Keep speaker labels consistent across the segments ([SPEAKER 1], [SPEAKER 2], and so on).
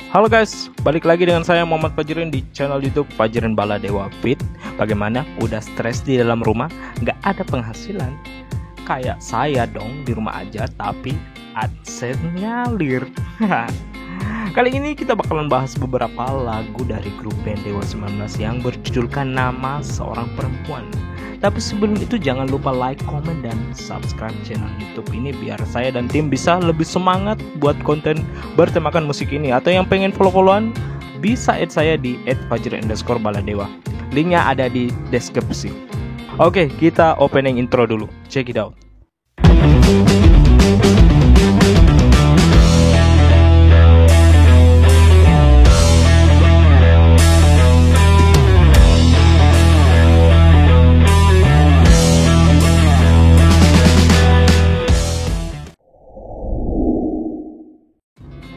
[SPEAKER 1] Halo guys, balik lagi dengan saya Muhammad Fajirin di channel YouTube Fajirin Baladewa Fit. Bagaimana? Udah stres di dalam rumah, nggak ada penghasilan? Kayak saya dong, di rumah aja tapi AdSense ngalir. Kali ini kita bakalan bahas beberapa lagu dari grup band Dewa 19 yang berjudulkan Nama Seorang Perempuan. Tapi sebelum itu jangan lupa like, comment, dan subscribe channel YouTube ini biar saya dan tim bisa lebih semangat buat konten bertemakan musik ini. Atau yang pengen follow-followan bisa add saya di @fajirin_baladewa. Linknya ada di deskripsi. Oke, kita opening intro dulu. Check it out.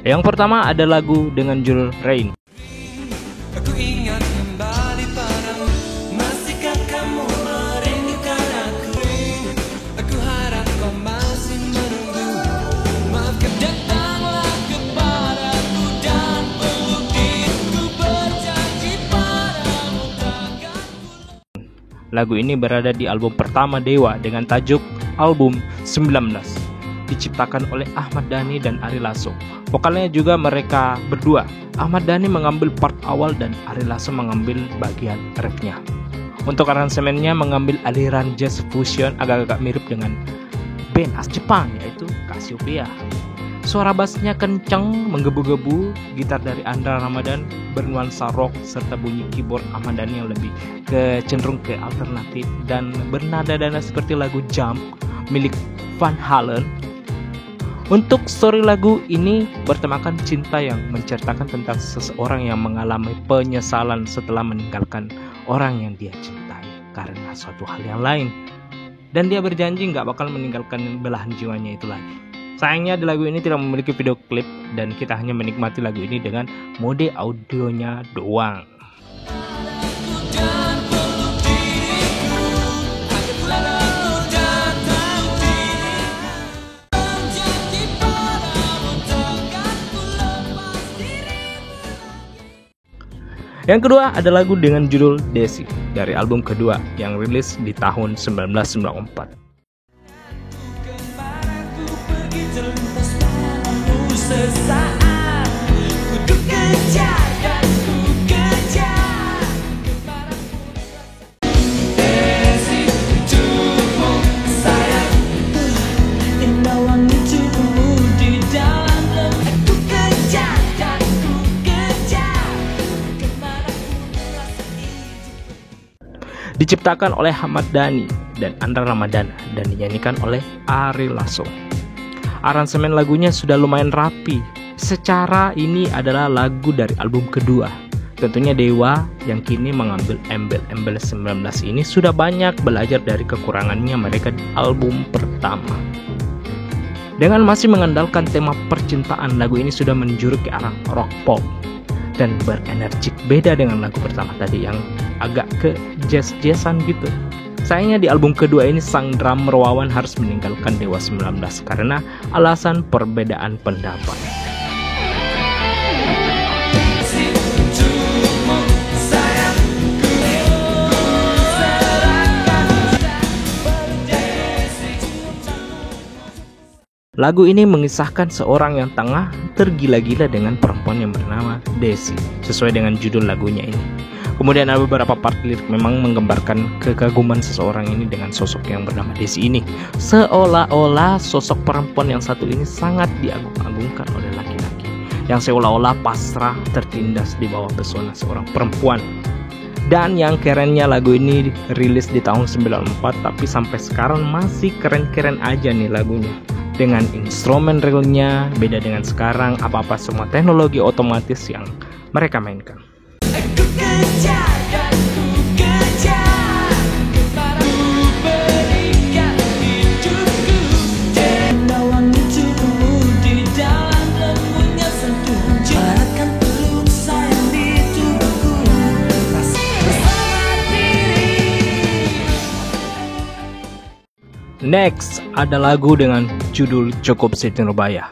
[SPEAKER 1] Yang pertama ada lagu dengan judul Rain.
[SPEAKER 2] Aku ingat kembali padamu, masihkah kamu merindukan aku? Aku harap kau masih menunggu. Maafkan, datanglah kepadaku dan peluk diriku, berjanji padamu takkan ku.
[SPEAKER 1] Lagu ini berada di album pertama Dewa dengan tajuk Album 19. Diciptakan oleh Ahmad Dhani dan Ari Lasso. Vokalnya juga mereka berdua. Ahmad Dhani mengambil part awal dan Ari Lasso mengambil bagian refnya. Untuk aransemennya mengambil aliran jazz fusion agak-agak mirip dengan band as Jepang yaitu Cassiopeia. Suara bassnya kencang menggebu-gebu, gitar dari Andra Ramadan bernuansa rock serta bunyi keyboard Ahmad Dhani yang lebih cenderung ke alternatif dan bernada-nada seperti lagu Jump milik Van Halen. Untuk story lagu ini bertemakan cinta yang menceritakan tentang seseorang yang mengalami penyesalan setelah meninggalkan orang yang dia cintai karena suatu hal yang lain. Dan dia berjanji nggak bakal meninggalkan belahan jiwanya itu lagi. Sayangnya di lagu ini tidak memiliki video klip dan kita hanya menikmati lagu ini dengan mode audionya doang. Yang kedua ada lagu dengan judul Desi dari album kedua yang rilis di tahun 1994. Diciptakan oleh Ahmad Dhani dan Andra Ramadan dan dinyanyikan oleh Ari Lasso. Aransemen lagunya sudah lumayan rapi. Secara ini adalah lagu dari album kedua. Tentunya Dewa yang kini mengambil embel-embel 19 ini sudah banyak belajar dari kekurangannya mereka di album pertama. Dengan masih mengandalkan tema percintaan, lagu ini sudah menjurus ke arah rock pop dan berenergik, beda dengan lagu pertama tadi yang agak ke jazz-jazzan gitu. Sayangnya di album kedua ini sang drummer Wawan harus meninggalkan Dewa 19 karena alasan perbedaan pendapat. Lagu ini mengisahkan seorang yang tengah tergila-gila dengan perempuan yang bernama Desi, sesuai dengan judul lagunya ini. Kemudian ada beberapa part lirik memang menggambarkan kekaguman seseorang ini dengan sosok yang bernama Desi ini. Seolah-olah sosok perempuan yang satu ini sangat diagung-agungkan oleh laki-laki, yang seolah-olah pasrah tertindas di bawah pesona seorang perempuan. Dan yang kerennya lagu ini rilis di tahun 94 tapi sampai sekarang masih keren-keren aja nih lagunya. Dengan instrumen realnya beda dengan sekarang, apa-apa semua teknologi otomatis yang mereka mainkan.
[SPEAKER 2] Aku kejar dan ku kejar, kepadamu berikan hidupku. Nawang tubuhmu di dalam lembutnya sentuh, baratkan peluk sayang di tubuhku, bersama diri.
[SPEAKER 1] Next ada lagu dengan judul Cukup Siti Nurbaya.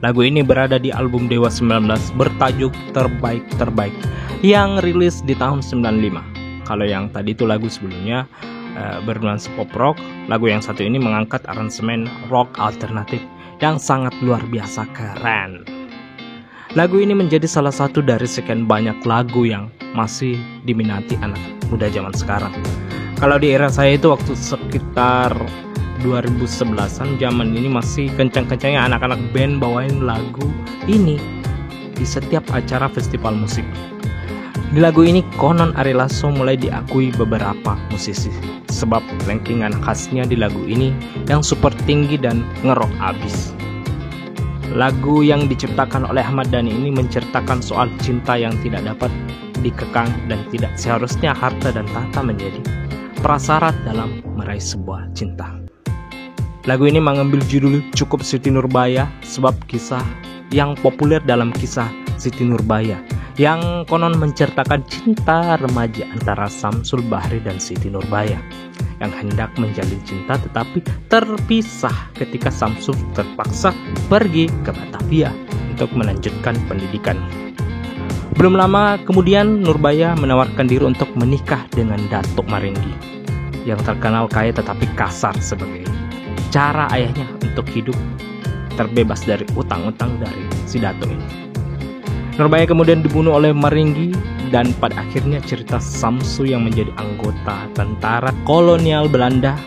[SPEAKER 1] Lagu ini berada di album Dewa 19 bertajuk Terbaik yang rilis di tahun 95. Kalau yang tadi itu lagu sebelumnya bernuansa pop rock, lagu yang satu ini mengangkat aransemen rock alternatif yang sangat luar biasa keren. Lagu ini menjadi salah satu dari sekian banyak lagu yang masih diminati anak muda zaman sekarang. Kalau di era saya itu waktu sekitar 2011an, zaman ini masih kencang-kencangnya anak-anak band bawain lagu ini di setiap acara festival musik. Di lagu ini konon Ari Lasso mulai diakui beberapa musisi sebab rankingan khasnya di lagu ini yang super tinggi dan ngerok abis. Lagu yang diciptakan oleh Ahmad Dhani ini menceritakan soal cinta yang tidak dapat dikekang dan tidak seharusnya harta dan tahta menjadi prasyarat dalam meraih sebuah cinta. Lagu ini mengambil judul Cukup Siti Nurbaya sebab kisah yang populer dalam kisah Siti Nurbaya yang konon menceritakan cinta remaja antara Samsul Bahri dan Siti Nurbaya yang hendak menjalin cinta tetapi terpisah ketika Samsul terpaksa pergi ke Batavia untuk melanjutkan pendidikan. Belum lama kemudian Nurbaya menawarkan diri untuk menikah dengan Datuk Maringgi yang terkenal kaya tetapi kasar sebagai cara ayahnya untuk hidup terbebas dari utang-utang dari si Datuk ini. Nurbaya kemudian dibunuh oleh Maringgi dan pada akhirnya cerita Samsu yang menjadi anggota tentara kolonial Belanda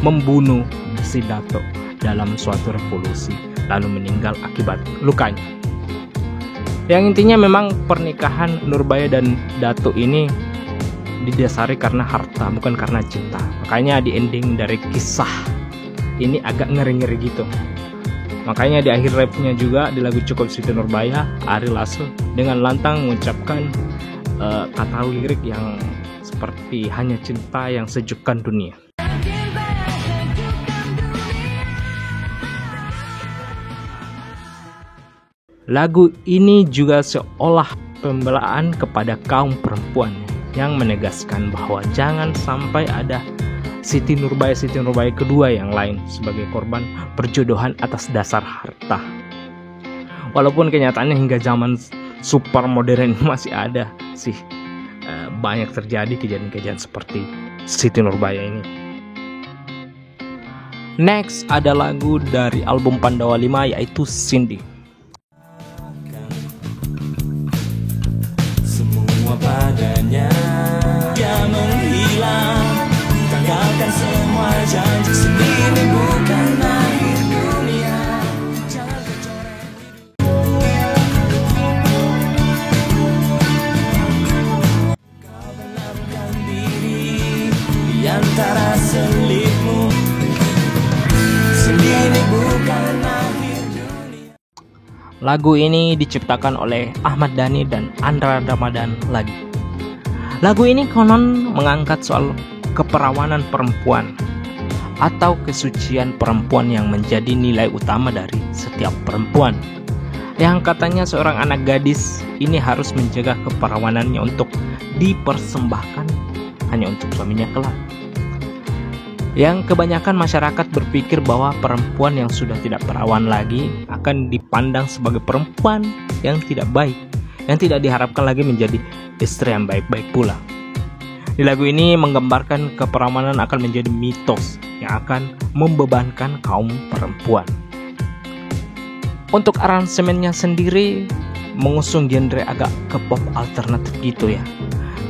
[SPEAKER 1] membunuh si Datuk dalam suatu revolusi lalu meninggal akibat lukanya. Yang intinya memang pernikahan Nurbaya dan Datuk ini didasari karena harta bukan karena cinta. Makanya di ending dari kisah ini agak ngeri-ngeri gitu. Makanya di akhir rapnya juga di lagu Cukup Siti Nurbaya, Ari Lasso dengan lantang mengucapkan kata lirik yang seperti hanya cinta yang sejukkan dunia. Lagu ini juga seolah pembelaan kepada kaum perempuan yang menegaskan bahwa jangan sampai ada Siti Nurbaya kedua yang lain sebagai korban perjodohan atas dasar harta. Walaupun kenyataannya hingga zaman super modern masih ada sih banyak terjadi kejadian-kejadian seperti Siti Nurbaya ini. Next ada lagu dari album Pandawa 5 yaitu Cindy.
[SPEAKER 2] Semua padanya dia menghilang, gagalkan semua janji. Sendiri bukan akhir dunia, jangan kecoret hidup. Kau benamkan diri di antara selipmu. Sendiri bukan akhir dunia.
[SPEAKER 1] Lagu ini diciptakan oleh Ahmad Dhani dan Andra Ramadan lagi. Lagu ini konon mengangkat soal keperawanan perempuan atau kesucian perempuan yang menjadi nilai utama dari setiap perempuan. Yang katanya seorang anak gadis ini harus menjaga keperawanannya untuk dipersembahkan hanya untuk suaminya kelak. Yang kebanyakan masyarakat berpikir bahwa perempuan yang sudah tidak perawan lagi akan dipandang sebagai perempuan yang tidak baik, yang tidak diharapkan lagi menjadi istri yang baik-baik pula. Di lagu ini menggambarkan keperawanan akan menjadi mitos yang akan membebankan kaum perempuan. Untuk aransemennya sendiri mengusung genre agak ke pop alternatif gitu ya.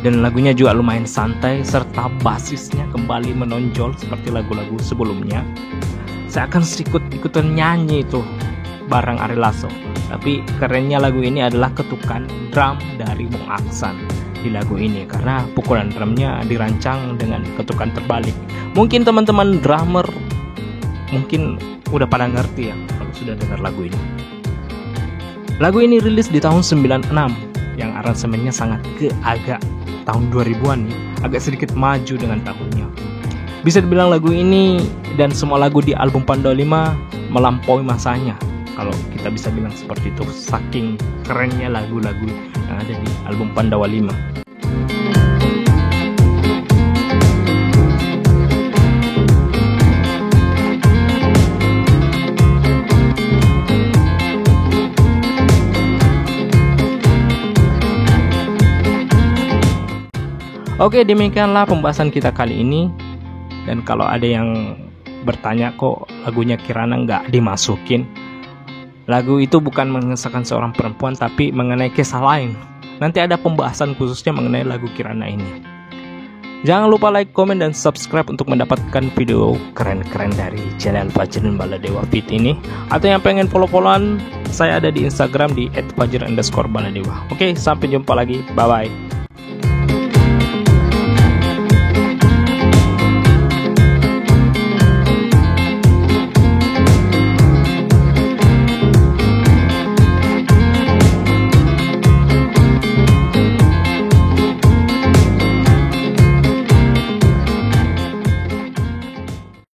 [SPEAKER 1] Dan lagunya juga lumayan santai serta basisnya kembali menonjol seperti lagu-lagu sebelumnya. Saya akan ikutan nyanyi itu bareng Ari Lasso. Tapi kerennya lagu ini adalah ketukan drum dari Bung Aksan di lagu ini karena pukulan drumnya dirancang dengan ketukan terbalik. Mungkin teman-teman drummer mungkin udah pada ngerti ya kalau sudah dengar lagu ini. Lagu ini rilis di tahun 96 yang aransemennya sangat agak tahun 2000-an nih, agak sedikit maju dengan tahunnya. Bisa dibilang lagu ini dan semua lagu di album Pandawa 5 melampaui masanya. Kalau kita bisa bilang seperti itu, saking kerennya lagu-lagu yang ada di album Pandawa 5. Oke, demikianlah pembahasan kita kali ini. Dan kalau ada yang bertanya kok lagunya Kirana nggak dimasukin, lagu itu bukan mengesahkan seorang perempuan tapi mengenai kisah lain. Nanti ada pembahasan khususnya mengenai lagu Kirana ini. Jangan lupa like, komen, dan subscribe untuk mendapatkan video keren-keren dari channel Fajrin Baladewa Fit ini. Atau yang pengen follow-followan, saya ada di Instagram di @fajr_baladewa. Oke, sampai jumpa lagi. Bye-bye.